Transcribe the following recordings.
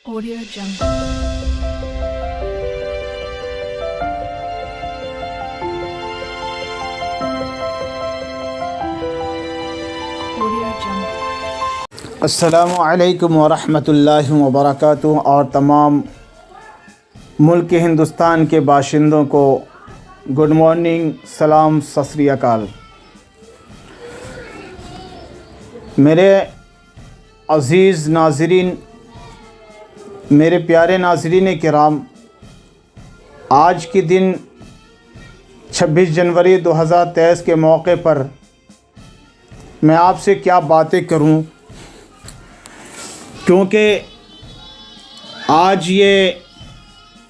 Audio Jungle. Audio Jungle. السلام علیکم ورحمۃ اللہ وبرکاتہ اور تمام ملک ہندوستان کے باشندوں کو گڈ مارننگ، سلام، ست سری اکال۔ میرے عزیز ناظرین، میرے پیارے ناظرین کرام، آج کے دن 26 جنوری 2023 کے موقع پر میں آپ سے کیا باتیں کروں، کیونکہ آج یہ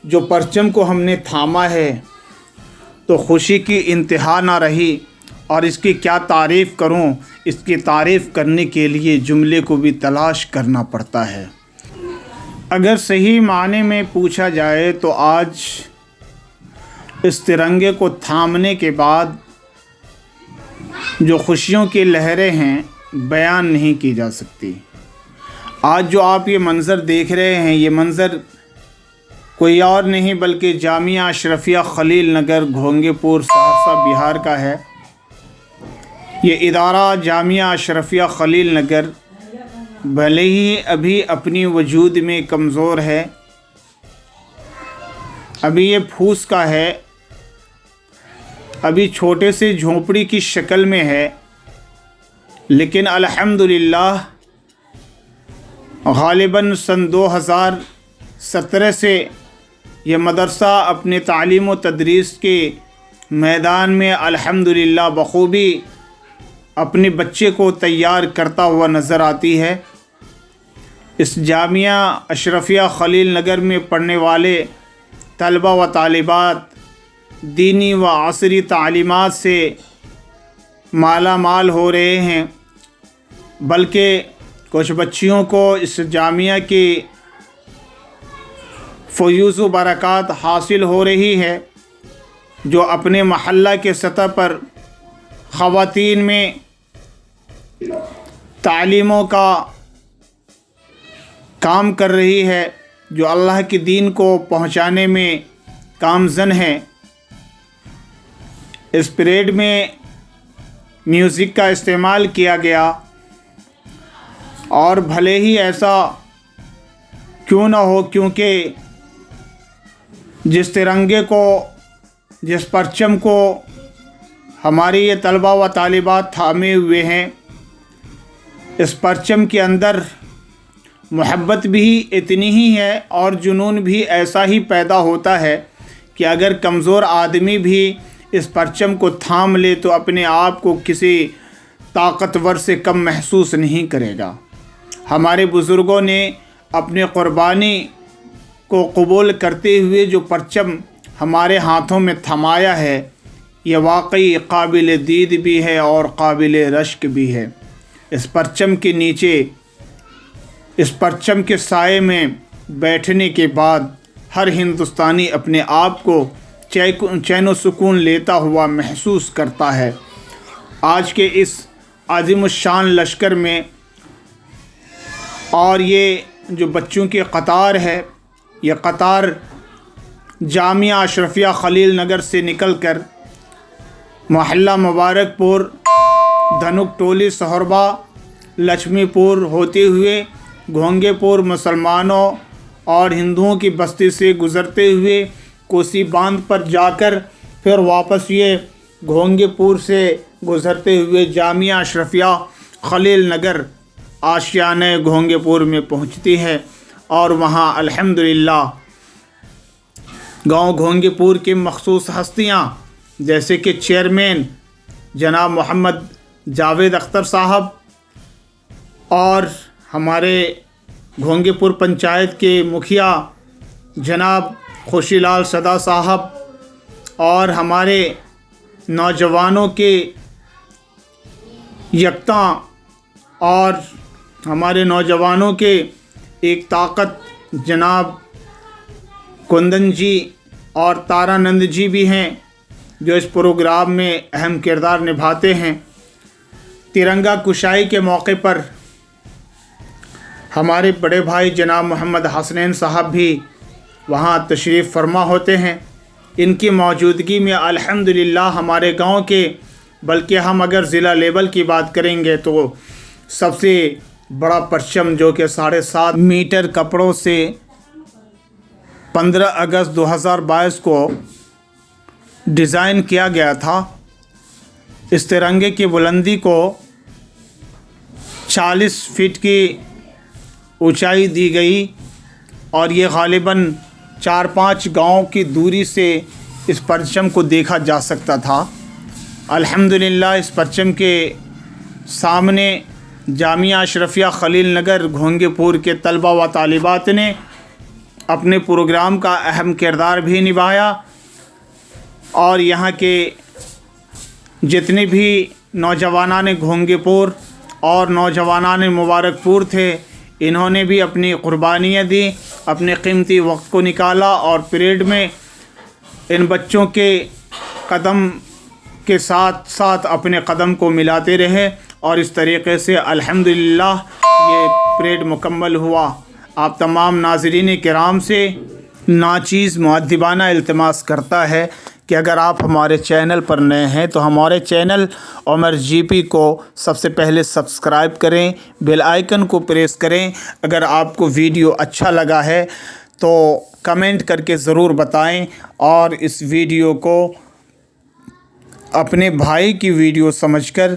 جو پرچم کو ہم نے تھاما ہے تو خوشی کی انتہا نہ رہی، اور اس کی کیا تعریف کروں، اس کی تعریف کرنے کے لیے جملے کو بھی تلاش کرنا پڑتا ہے۔ اگر صحیح معنی میں پوچھا جائے تو آج اس ترنگے کو تھامنے کے بعد جو خوشیوں کی لہریں ہیں بیان نہیں کی جا سکتی۔ آج جو آپ یہ منظر دیکھ رہے ہیں، یہ منظر کوئی اور نہیں بلکہ جامعہ اشرفیہ خلیل نگر، گھونگے پور، سہرسہ، بہار کا ہے۔ یہ ادارہ جامعہ اشرفیہ خلیل نگر بھلے ہی ابھی اپنی وجود میں کمزور ہے، ابھی یہ پھوس کا ہے، ابھی چھوٹے سے جھونپڑی کی شکل میں ہے، لیکن الحمدللہ غالباً سن 2017 سے یہ مدرسہ اپنے تعلیم و تدریس کے میدان میں الحمدللہ بخوبی اپنے بچے کو تیار کرتا ہوا نظر آتی ہے۔ اس جامعہ اشرفیہ خلیل نگر میں پڑھنے والے طلبہ و طالبات دینی و عصری تعلیمات سے مالا مال ہو رہے ہیں، بلکہ کچھ بچیوں کو اس جامعہ کی فیوز و برکات حاصل ہو رہی ہے، جو اپنے محلہ کے سطح پر خواتین میں تعلیموں کا کام کر رہی ہے، جو اللہ کے دین کو پہنچانے میں کامزن ہے۔ اس پریڈ میں میوزک کا استعمال کیا گیا، اور بھلے ہی ایسا کیوں نہ ہو، کیونکہ جس ترنگے کو، جس پرچم کو ہماری یہ طلبہ و طالبات تھامے ہوئے ہیں، اس پرچم کے اندر محبت بھی اتنی ہی ہے اور جنون بھی ایسا ہی پیدا ہوتا ہے کہ اگر کمزور آدمی بھی اس پرچم کو تھام لے تو اپنے آپ کو کسی طاقتور سے کم محسوس نہیں کرے گا۔ ہمارے بزرگوں نے اپنے قربانی کو قبول کرتے ہوئے جو پرچم ہمارے ہاتھوں میں تھمایا ہے، یہ واقعی قابل دید بھی ہے اور قابل رشک بھی ہے۔ اس پرچم کے نیچے، اس پرچم کے سائے میں بیٹھنے کے بعد ہر ہندوستانی اپنے آپ کو چین و سکون لیتا ہوا محسوس کرتا ہے۔ آج کے اس عظیم الشان لشکر میں، اور یہ جو بچوں کی قطار ہے، یہ قطار جامعہ اشرفیہ خلیل نگر سے نکل کر محلہ مبارک پور، دھنک ٹولی، سہربہ، لچھمی پور ہوتے ہوئے گھونگے پور مسلمانوں اور ہندوؤں کی بستی سے گزرتے ہوئے کوسی باندھ پر جا کر پھر واپس یہ گھونگے پور سے گزرتے ہوئے جامعہ اشرفیہ خلیل نگر آشیانہ گھونگے پور میں پہنچتی ہے، اور وہاں الحمدللہ گاؤں گھونگے پور کے مخصوص ہستیاں جیسے کہ چیئرمین جناب محمد جاوید اختر صاحب، اور ہمارے گھونگے پور پنچایت کے مکھیا جناب خوشی لال صدا صاحب، اور ہمارے نوجوانوں کے یکتاں اور ہمارے نوجوانوں کے ایک طاقت جناب کندن جی اور تارانند جی بھی ہیں، جو اس پروگرام میں اہم کردار نبھاتے ہیں۔ ترنگا کشائی کے موقع پر ہمارے بڑے بھائی جناب محمد حسنین صاحب بھی وہاں تشریف فرما ہوتے ہیں۔ ان کی موجودگی میں الحمدللہ ہمارے گاؤں کے، بلکہ ہم اگر ضلع لیول کی بات کریں گے تو سب سے بڑا پرچم جو کہ 7.5 میٹر کپڑوں سے 15 اگست 2022 کو ڈیزائن کیا گیا تھا، اس ترنگے کی بلندی کو 40 فٹ کی اونچائی دی گئی اور یہ غالباً 4-5 گاؤں کی دوری سے اس پرچم کو دیکھا جا سکتا تھا۔ الحمدللہ اس پرچم کے سامنے جامعہ اشرفیہ خلیل نگر گھونگے پور کے طلبہ و طالبات نے اپنے پروگرام کا اہم کردار بھی نبھایا، اور یہاں کے جتنے بھی نوجوانان گھونگے پور اور نوجوانان مبارک پور تھے، انہوں نے بھی اپنی قربانیاں دی، اپنے قیمتی وقت کو نکالا اور پریڈ میں ان بچوں کے قدم کے ساتھ ساتھ اپنے قدم کو ملاتے رہے، اور اس طریقے سے الحمدللہ یہ پریڈ مکمل ہوا۔ آپ تمام ناظرین کرام سے ناچیز مؤدبانہ التماس کرتا ہے کہ اگر آپ ہمارے چینل پر نئے ہیں تو ہمارے چینل عمر جی پی کو سب سے پہلے سبسکرائب کریں، بیل آئیکن کو پریس کریں۔ اگر آپ کو ویڈیو اچھا لگا ہے تو کمنٹ کر کے ضرور بتائیں، اور اس ویڈیو کو اپنے بھائی کی ویڈیو سمجھ کر،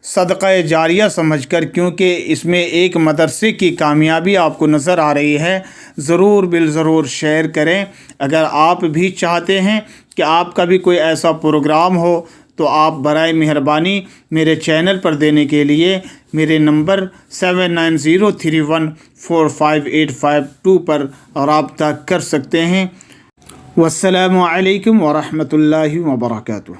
صدقہ جاریہ سمجھ کر، کیونکہ اس میں ایک مدرسے کی کامیابی آپ کو نظر آ رہی ہے، ضرور بالضرور شیئر کریں۔ اگر آپ بھی چاہتے ہیں کہ آپ کا بھی کوئی ایسا پروگرام ہو تو آپ برائے مہربانی میرے چینل پر دینے کے لیے میرے نمبر 7903145852 پر رابطہ کر سکتے ہیں۔ والسلام علیکم ورحمۃ اللہ وبرکاتہ۔